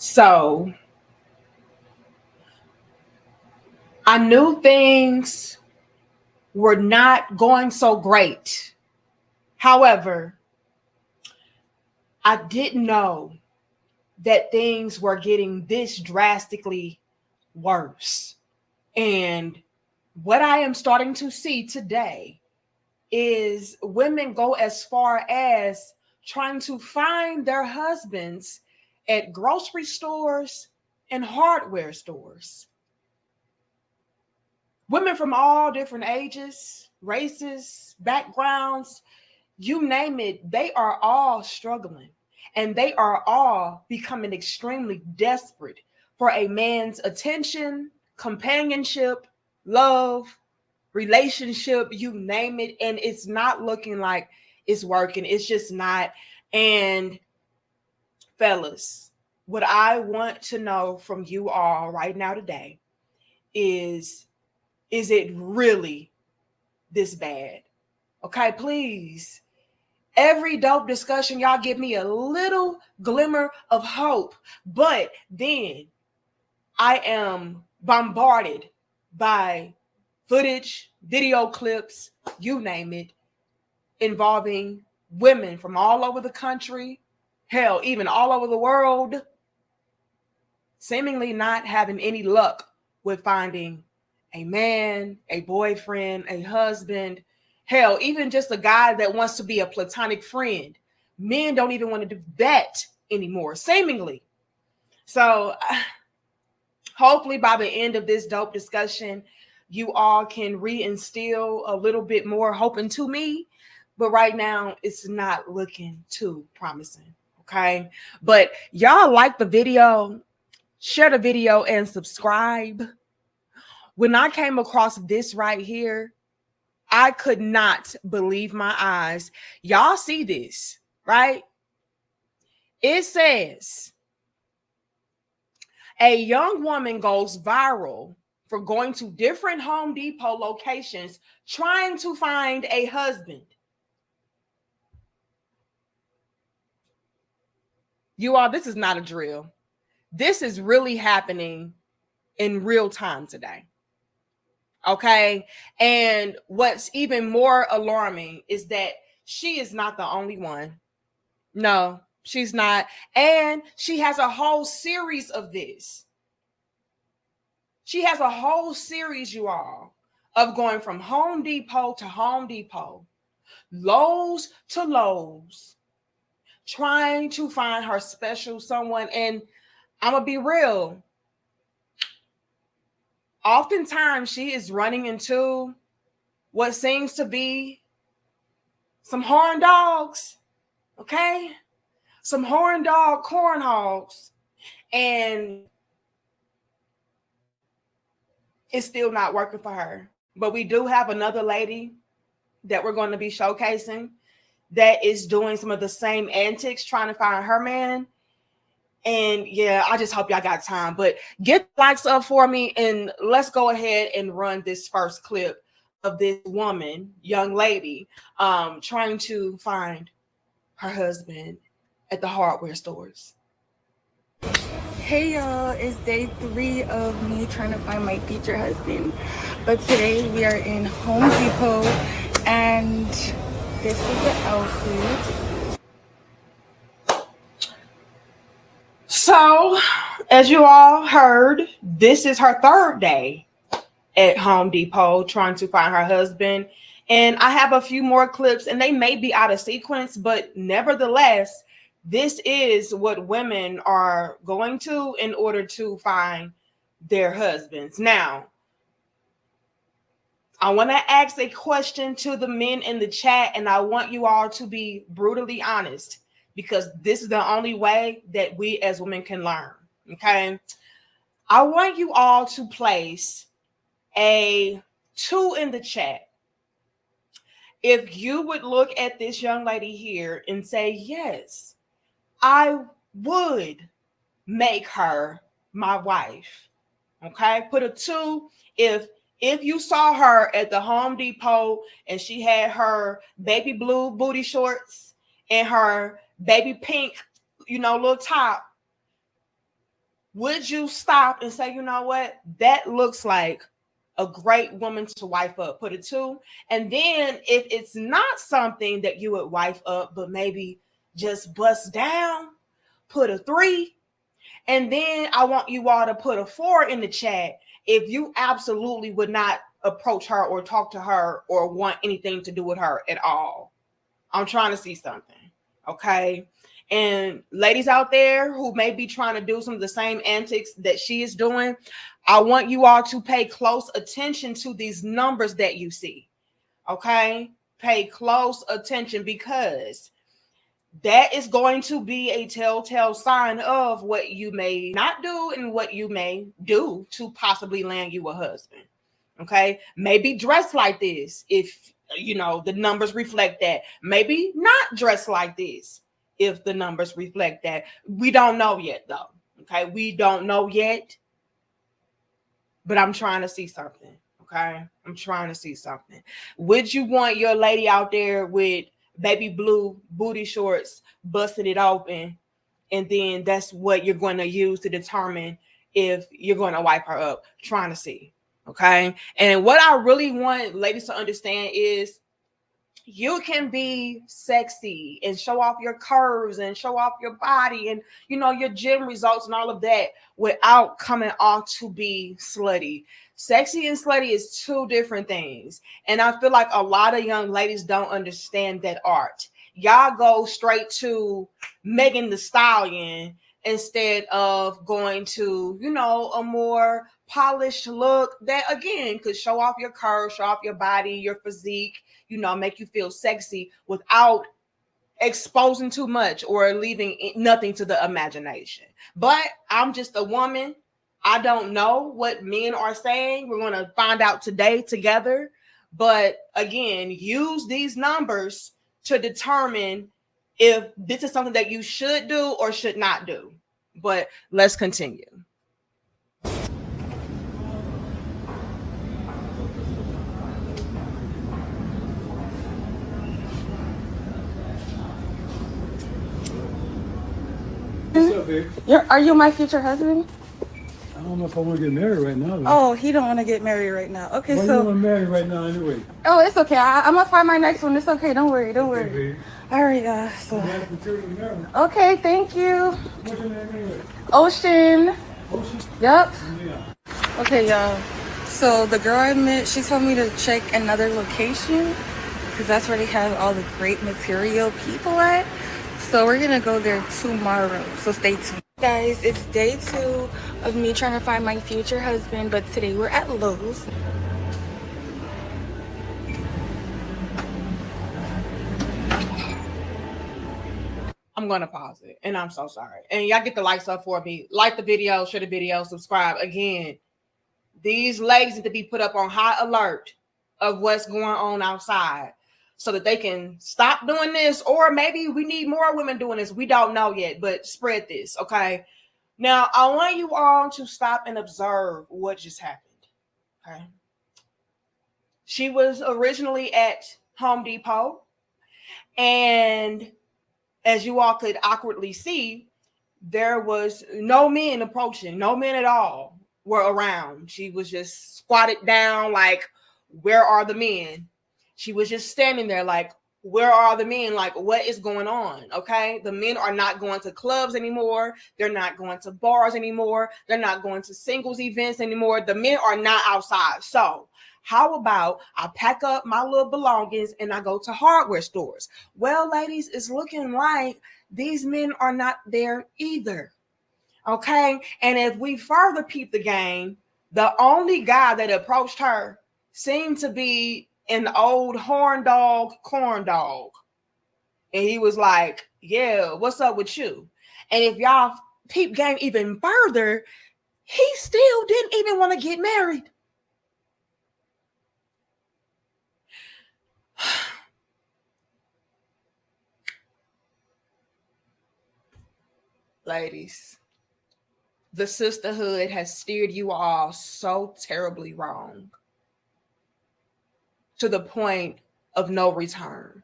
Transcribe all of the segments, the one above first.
So I knew things were not going so great. However, I didn't know that things were getting this drastically worse. And what I am starting to see today is women go as far as trying to find their husbands at grocery stores and hardware stores. Women from all different ages, races, backgrounds, you name it, they are all struggling and they are all becoming extremely desperate for a man's attention, companionship, love, relationship, you name it. And it's not looking like it's working. It's just not. And fellas, what I want to know from you all right now today is it really this bad? Okay, please. Every dope discussion, y'all give me a little glimmer of hope. But then I am bombarded by footage, video clips, you name it, involving women from all over the country, hell, even all over the world, seemingly not having any luck with finding a man, a boyfriend, a husband, hell, even just a guy that wants to be a platonic friend. Men don't even want to do that anymore, seemingly. So hopefully by the end of this dope discussion, you all can reinstill a little bit more hope into me. But right now, it's not looking too promising. Okay. But y'all like the video, share the video, and subscribe. When I came across this right here, I could not believe my eyes. Y'all see this, right? It says a young woman goes viral for going to different Home Depot locations trying to find a husband. You all, this is not a drill. This is really happening in real time today. Okay. And what's even more alarming is that she is not the only one. No, she's not. And she has a whole series of this. She has a whole series, you all, of going from Home Depot to Home Depot, Lowe's to Lowe's, trying to find her special someone. And I'm going to be real. Oftentimes she is running into what seems to be some horn dogs, okay? Some horn dog corn hogs, and it's still not working for her. But we do have another lady that we're going to be showcasing that is doing some of the same antics trying to find her man. And yeah, I just hope y'all got time. But get the likes up for me, and let's go ahead and run this first clip of this woman, young lady, trying to find her husband at the hardware stores. Hey y'all, it's day 3 of me trying to find my future husband. But today we are in Home Depot and this is the outfit. So, as you all heard, this is her third day at Home Depot trying to find her husband. And I have a few more clips, and they may be out of sequence, but nevertheless, this is what women are going to in order to find their husbands. Now, I want to ask a question to the men in the chat, and I want you all to be brutally honest, because this is the only way that we as women can learn. Okay. I want you all to place a 2 in the chat if you would look at this young lady here and say, yes, I would make her my wife. Okay. Put a 2 if you saw her at the Home Depot and she had her baby blue booty shorts and her baby pink, little top, would you stop and say, you know what, that looks like a great woman to wife up? Put a 2. And then if it's not something that you would wife up, but maybe just bust down, put a 3. And then I want you all to put a 4 in the chat if you absolutely would not approach her or talk to her or want anything to do with her at all. I'm trying to see something. Okay. And ladies out there who may be trying to do some of the same antics that she is doing, I want you all to pay close attention to these numbers that you see. Okay. Pay close attention, because that is going to be a telltale sign of what you may not do and what you may do to possibly land you a husband. Okay. Maybe dress like this if the numbers reflect that. Maybe not dress like this if the numbers reflect that. We don't know yet, though. Okay. We don't know yet. But I'm trying to see something. Okay. I'm trying to see something. Would you want your lady out there with baby blue booty shorts busting it open, and then that's what you're going to use to determine if you're going to wipe her up? Trying to see. Okay. And what I really want ladies to understand is you can be sexy and show off your curves and show off your body and your gym results and all of that without coming off to be slutty. Sexy and slutty is two different things, and I feel like a lot of young ladies don't understand that art. Y'all go straight to Megan the Stallion instead of going to a more polished look that again could show off your curves, show off your body, your physique, make you feel sexy without exposing too much or leaving nothing to the imagination. But I'm just a woman. I don't know what men are saying. We're going to find out today together. But again, use these numbers to determine if this is something that you should do or should not do. But let's continue. What's up, babe? Are you my future husband? I don't know if I want to get married right now, though. Oh, he don't want to get married right now. Okay, Why so. you want to marry right now anyway? Oh, it's okay. I'm gonna find my next one. It's okay. Don't worry. Don't worry. Babe. All right, so. Nice material to marry. Okay, thank you. What's your name anyway? Ocean. Ocean? Yep. Yeah. Okay, y'all. So the girl I met, she told me to check another location because that's where they have all the great material people at. So we're gonna go there tomorrow. So stay tuned. Guys, it's day 2 of me trying to find my future husband, but today we're at Lowe's. I'm going to pause it, and I'm so sorry. And y'all get the likes up for me. Like the video, share the video, subscribe. Again, these ladies need to be put up on high alert of what's going on outside so that they can stop doing this, or maybe we need more women doing this. We don't know yet, but spread this, okay? Now, I want you all to stop and observe what just happened, okay? She was originally at Home Depot, and as you all could awkwardly see, there was no men approaching, no men at all were around. She was just squatted down like, where are the men? She was just standing there like, where are the men? Like, what is going on? Okay. The men are not going to clubs anymore. They're not going to bars anymore. They're not going to singles events anymore. The men are not outside. So how about I pack up my little belongings and I go to hardware stores? Well, ladies, it's looking like these men are not there either. Okay. And if we further peep the game, the only guy that approached her seemed to be an old horn dog, corn dog. And he was like, yeah, what's up with you? And if y'all peep game even further, he still didn't even want to get married. Ladies, the sisterhood has steered you all so terribly wrong to the point of no return.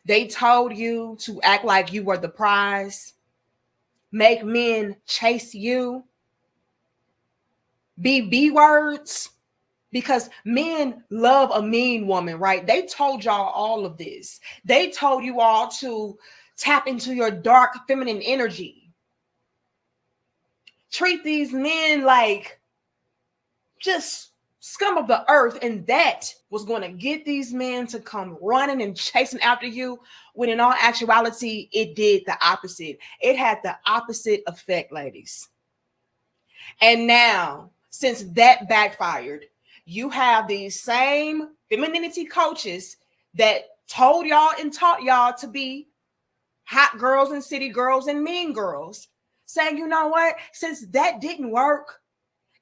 They told you to act like you were the prize. make men chase you, be B words, because men love a mean woman, right? They told y'all all of this. They told you all to tap into your dark feminine energy. Treat these men like just scum of the earth, and that was going to get these men to come running and chasing after you, when in all actuality it did the opposite. It had the opposite effect, ladies. And now, since that backfired, you have these same femininity coaches that told y'all and taught y'all to be hot girls and city girls and mean girls, saying, you know what, since that didn't work,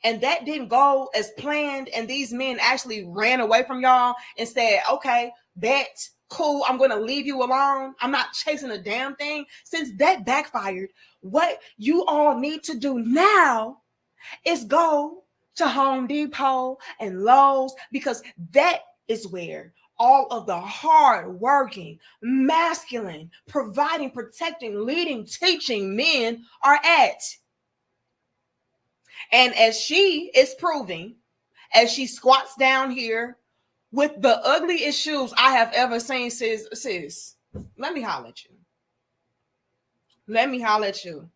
and that didn't go as planned, and these men actually ran away from y'all and said, okay, bet, cool, I'm going to leave you alone. I'm not chasing a damn thing. Since that backfired, what you all need to do now is go to Home Depot and Lowe's, because that is where all of the hard working, masculine, providing, protecting, leading, teaching men are at. And as she is proving, as she squats down here with the ugliest shoes I have ever seen, sis, let me holler at you. Let me holler at you.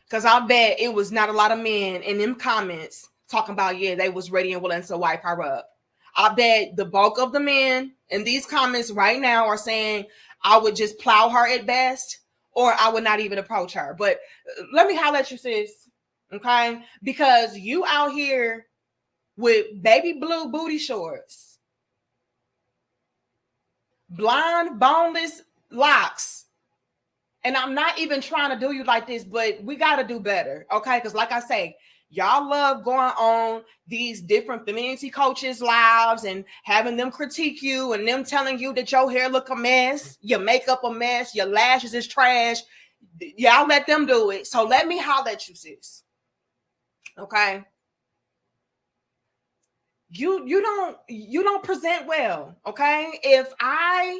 Because I bet it was not a lot of men in them comments talking about, yeah, they was ready and willing to wipe her up. I bet the bulk of the men in these comments right now are saying, I would just plow her at best, or I would not even approach her. But let me holler at you, sis. Okay? Because you out here with baby blue booty shorts, blonde, boneless locks. And I'm not even trying to do you like this, but we got to do better. Okay? Because like I say, y'all love going on these different femininity coaches' lives and having them critique you and them telling you that your hair look a mess, your makeup a mess, your lashes is trash. Y'all let them do it. So let me holler at you, sis. Okay? You don't present well. Okay? If I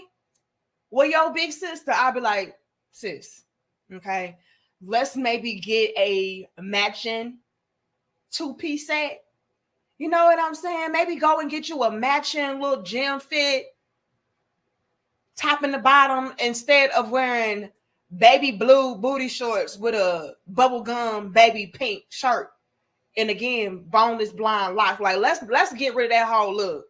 were your big sister, I'd be like, sis, okay, let's maybe get a matching 2-piece set. You know what I'm saying? Maybe go and get you a matching little gym fit, top and the bottom, instead of wearing baby blue booty shorts with a bubblegum baby pink shirt. And again, boneless blonde locks. Like, let's get rid of that whole look.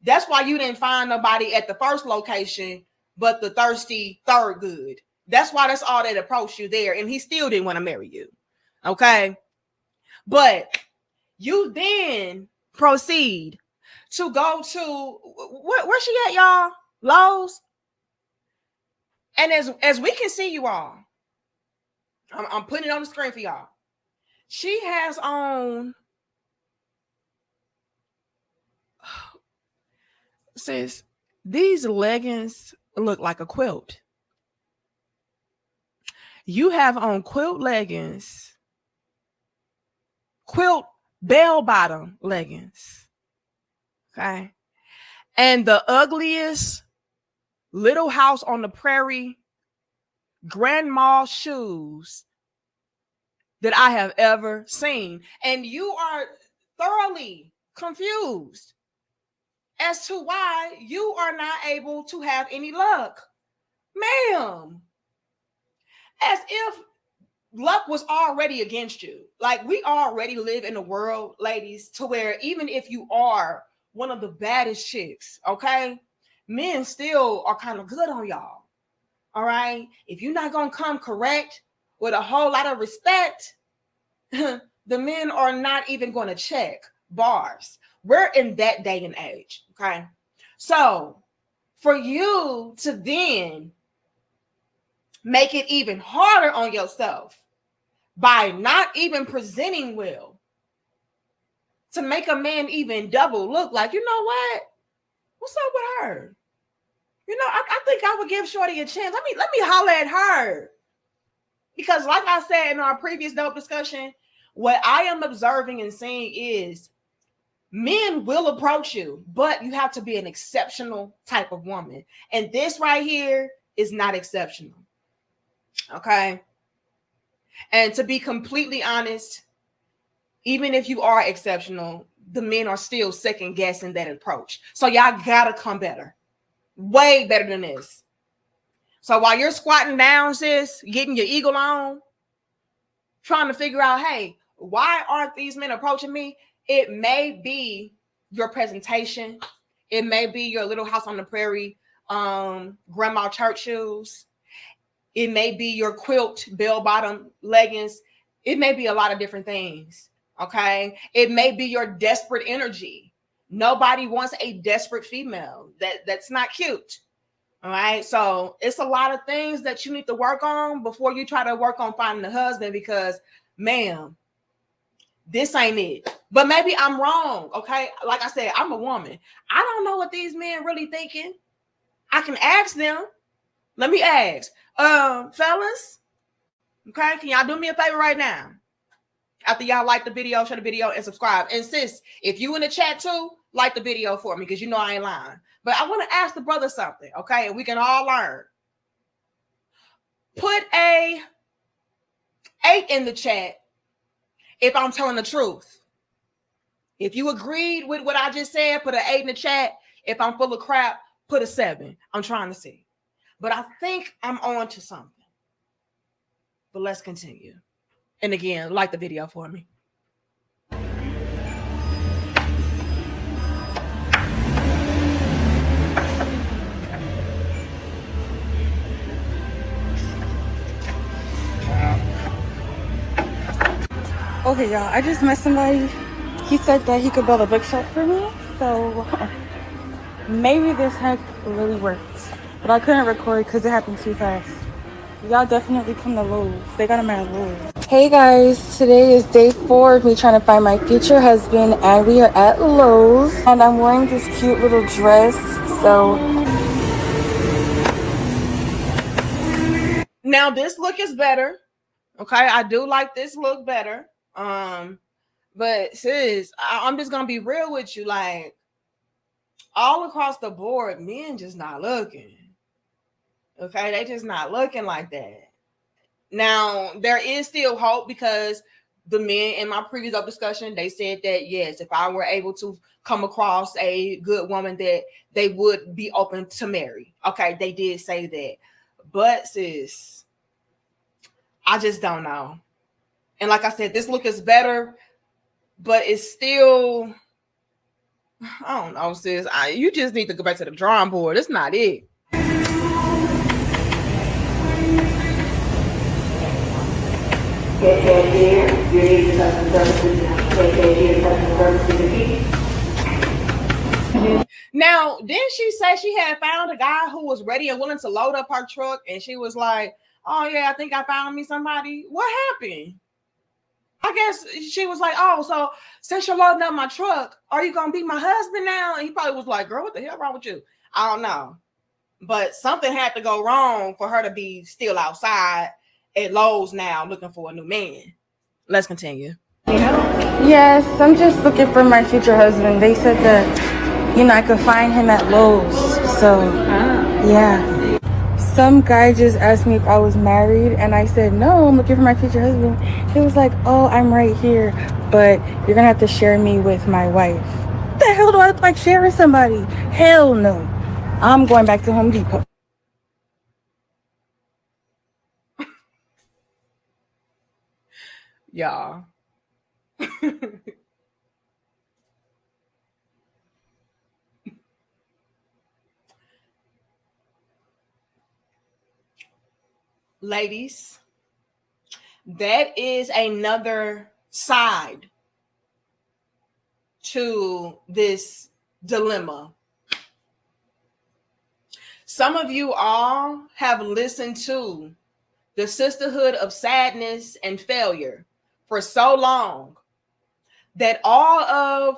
That's why you didn't find nobody at the first location, but the thirsty third good. That's why that's all that approached you there. And he still didn't want to marry you. Okay. But you then proceed to go to where she at, y'all? Lowe's. And as we can see, you all, I'm putting it on the screen for y'all. She has on, sis, these leggings look like a quilt. You have on quilt leggings, quilt bell-bottom leggings, okay? And the ugliest Little House on the Prairie grandma shoes that I have ever seen. And you are thoroughly confused as to why you are not able to have any luck. Ma'am, as if luck was already against you. Like, we already live in a world, ladies, to where even if you are one of the baddest chicks, okay, men still are kind of good on y'all. All right? If you're not going to come correct with a whole lot of respect, the men are not even going to check bars. We're in that day and age, okay? So for you to then make it even harder on yourself by not even presenting well, to make a man even double look like, you know what? What's up with her? You know, I think I would give Shorty a chance. Let me holler at her. Because like I said in our previous dope discussion, what I am observing and seeing is men will approach you, but you have to be an exceptional type of woman. And this right here is not exceptional. Okay? And to be completely honest, even if you are exceptional, the men are still second guessing that approach. So y'all gotta come better, way better than this. So while you're squatting down, sis, getting your eagle on, trying to figure out, hey, why aren't these men approaching me? It may be your presentation. It may be your Little House on the Prairie, grandma church shoes. It may be your quilt bell bottom leggings. It may be a lot of different things. Okay. It may be your desperate energy. Nobody wants a desperate female. That's not cute. All right. So it's a lot of things that you need to work on before you try to work on finding a husband, because, ma'am, this ain't it. But maybe I'm wrong. Okay. Like I said, I'm a woman. I don't know what these men really thinking. I can ask them. Let me ask. Fellas, okay, can y'all do me a favor right now? After y'all like the video, share the video, and subscribe. And sis, if you in the chat too, like the video for me, because you know I ain't lying. But I want to ask the brother something, okay? And we can all learn. Put a 8 in the chat if I'm telling the truth. If you agreed with what I just said, put an 8 in the chat. If I'm full of crap, put a 7. I'm trying to see. But I think I'm on to something. But let's continue. And again, like the video for me. Okay, y'all, I just met somebody. He said that he could build a bookshop for me, so maybe this hack really worked. But I couldn't record because it happened too fast. Y'all definitely come to Lowe's. They got them at Lowe's. Hey guys, today is day 4 of me trying to find my future husband, and we are at Lowe's. And I'm wearing this cute little dress, so... Now this look is better. Okay, I do like this look better. But sis, I'm just gonna be real with you. Like, all across the board, men just not looking. Okay, they just not looking like that. Now, there is still hope, because the men in my previous discussion, they said that yes, if I were able to come across a good woman, that they would be open to marry. Okay, they did say that. But sis, I just don't know. And like I said, this look is better, but it's still, I don't know, sis. You just need to go back to the drawing board. It's not it. Now, didn't she say she had found a guy who was ready and willing to load up her truck? And she was like, oh, yeah, I think I found me somebody. What happened? I guess she was like, oh, so since you're loading up my truck, are you going to be my husband now? And he probably was like, girl, what the hell wrong with you? I don't know. But something had to go wrong for her to be still outside at Lowe's now looking for a new man. Let's continue. Yes, I'm just looking for my future husband. They said that, I could find him at Lowe's. So, yeah. Some guy just asked me if I was married, and I said, no, I'm looking for my future husband. He was like, oh, I'm right here, but you're gonna have to share me with my wife. What the hell do I look like sharing somebody? Hell no. I'm going back to Home Depot. Y'all. Ladies, that is another side to this dilemma. Some of you all have listened to the Sisterhood of Sadness and Failure for so long that all of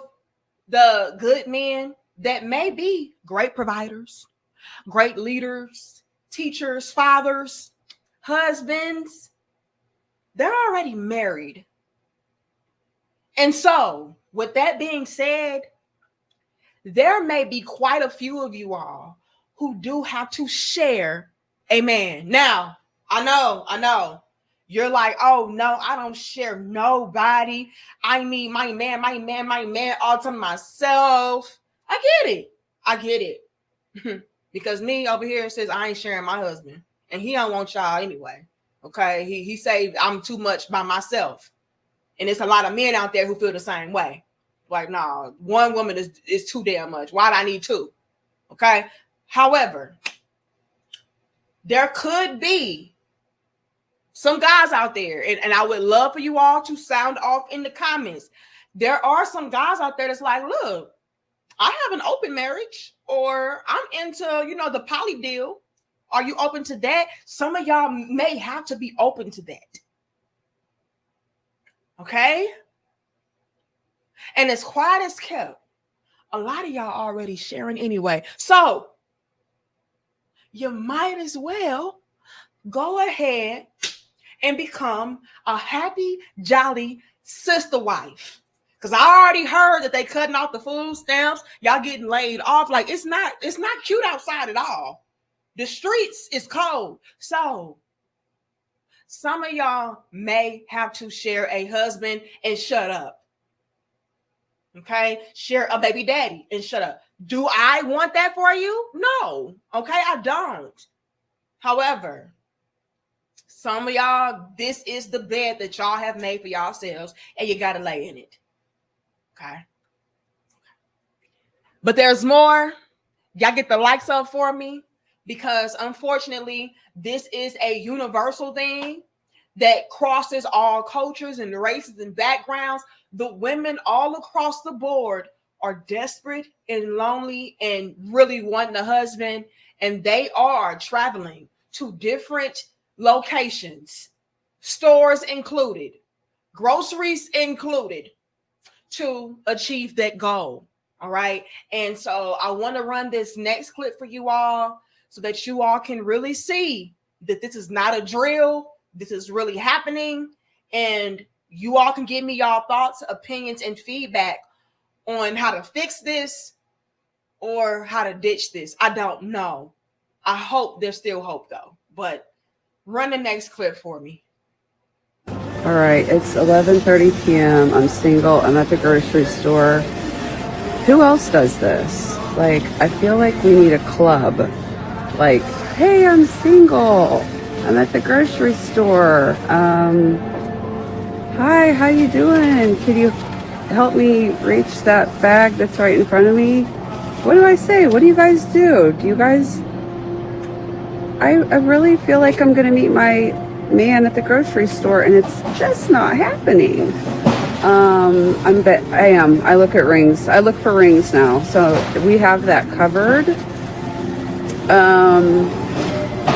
the good men that may be great providers, great leaders, teachers, fathers, husbands, they're already married. And so, with that being said, there may be quite a few of you all who do have to share a man. Now, I know, You're like, oh no, I don't share nobody. I need my man all to myself. I get it. I get it. Because me over here says I ain't sharing my husband. And he don't want y'all anyway. Okay. He say I'm too much by myself. And it's a lot of men out there who feel the same way. Like, nah, one woman is too damn much. Why do I need two? Okay. However, there could be some guys out there, and I would love for you all to sound off in the comments. There are some guys out there that's like, look, I have an open marriage, or I'm into, the poly deal. Are you open to that? Some of y'all may have to be open to that. Okay? And as quiet as kept, a lot of y'all already sharing anyway. So you might as well go ahead and become a happy, jolly sister wife. Because I already heard that they cutting off the food stamps. Y'all getting laid off. Like, it's not cute outside at all. The streets is cold. So some of y'all may have to share a husband and shut up. Okay? Share a baby daddy and shut up. Do I want that for you? No. Okay? I don't. However, some of y'all, this is the bed that y'all have made for yourselves, and you got to lay in it. Okay? But there's more. Y'all get the likes up for me, because unfortunately, this is a universal thing that crosses all cultures and races and backgrounds. The women all across the board are desperate and lonely and really wanting a husband, and they are traveling to different locations, stores included, groceries included, to achieve that goal. All right. And so I want to run this next clip for you all so that you all can really see that this is not a drill. This is really happening. And you all can give me y'all thoughts, opinions, and feedback on how to fix this or how to ditch this. I don't know. I hope there's still hope though. But run the next clip for me. All right, it's 11:30 p.m. I'm single. I'm at the grocery store. Who else does this? Like, I feel like we need a club. Like, hey, I'm single. I'm at the grocery store. Hi, how you doing? Can you help me reach that bag that's right in front of me? What do I say? What do you guys do? Do you guys... I really feel like I'm going to meet my man at the grocery store, and it's just not happening. I am. I look at rings. I look for rings now. So we have that covered.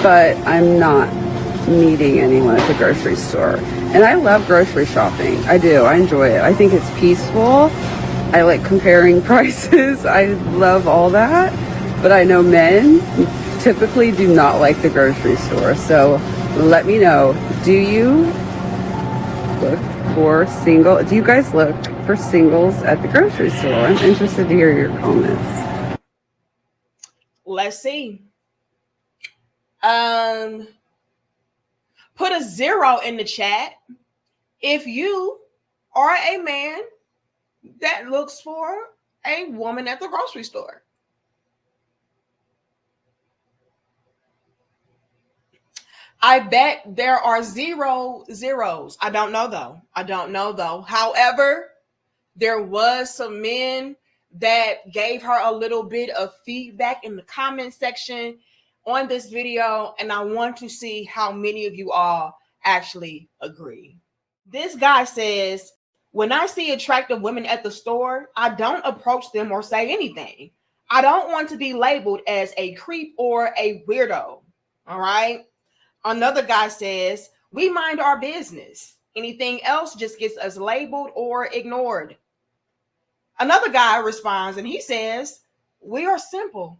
But I'm not meeting anyone at the grocery store. And I love grocery shopping. I do. I enjoy it. I think it's peaceful. I like comparing prices. I love all that. But I know men typically do not like the grocery store. So let me know. Do you look for single? Do you guys look for singles at the grocery store? I'm interested to hear your comments. Let's see. Put a 0 in the chat if you are a man that looks for a woman at the grocery store. I bet there are 0 zeros. I don't know though. However, there was some men that gave her a little bit of feedback in the comment section on this video, and I want to see how many of you all actually agree. This guy says, when I see attractive women at the store, I don't approach them or say anything. I don't want to be labeled as a creep or a weirdo. All right. Another guy says, we mind our business. Anything else just gets us labeled or ignored. Another guy responds and he says, we are simple.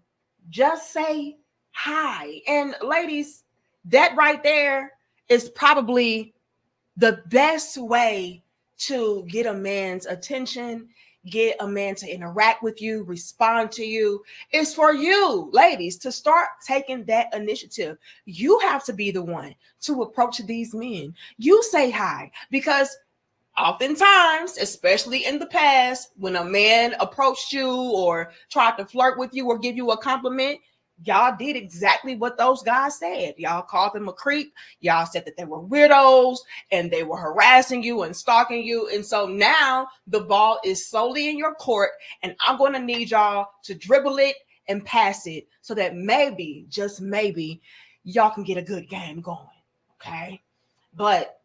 Just say hi. And ladies, that right there is probably the best way to get a man's attention get a man to interact with you, respond to you. It's for you, ladies, to start taking that initiative. You have to be the one to approach these men. You say hi, because oftentimes, especially in the past, when a man approached you or tried to flirt with you or give you a compliment, y'all did exactly what those guys said. Y'all called them a creep. Y'all said that they were weirdos and they were harassing you and stalking you. And so now the ball is solely in your court, and I'm going to need y'all to dribble it and pass it so that maybe, just maybe, y'all can get a good game going. Okay. But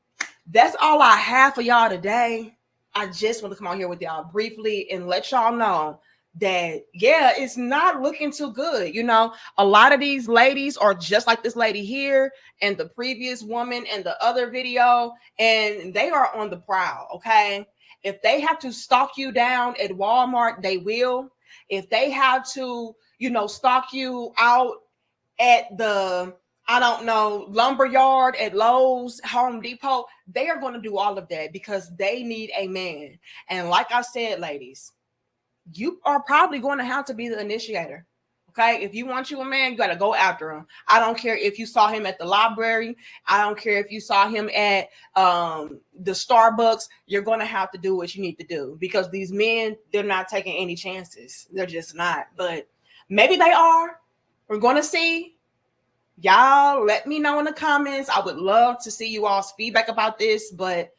that's all I have for y'all today. I just want to come on here with y'all briefly and let y'all know that, yeah, it's not looking too good. You know, a lot of these ladies are just like this lady here and the previous woman and the other video, and they are on the prowl. Okay. If they have to stalk you down at Walmart, they will. If they have to, stalk you out at the, I don't know, lumber yard at Lowe's, Home Depot, they are going to do all of that because they need a man. And like I said, ladies, you are probably going to have to be the initiator. Okay. If you want you a man, you got to go after him. I don't care if you saw him at the library. I don't care if you saw him at the Starbucks. You're going to have to do what you need to do, because these men, they're not taking any chances. They're just not. But maybe they are. We're going to see. Y'all let me know in the comments. I would love to see you all's feedback about this, but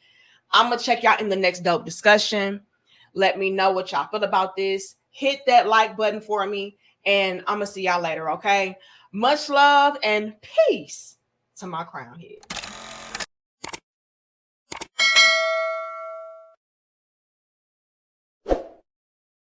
I'm going to check y'all in the next dope discussion. Let me know what y'all feel about this. Hit that like button for me, and I'm going to see y'all later, okay? Much love and peace to my crown head.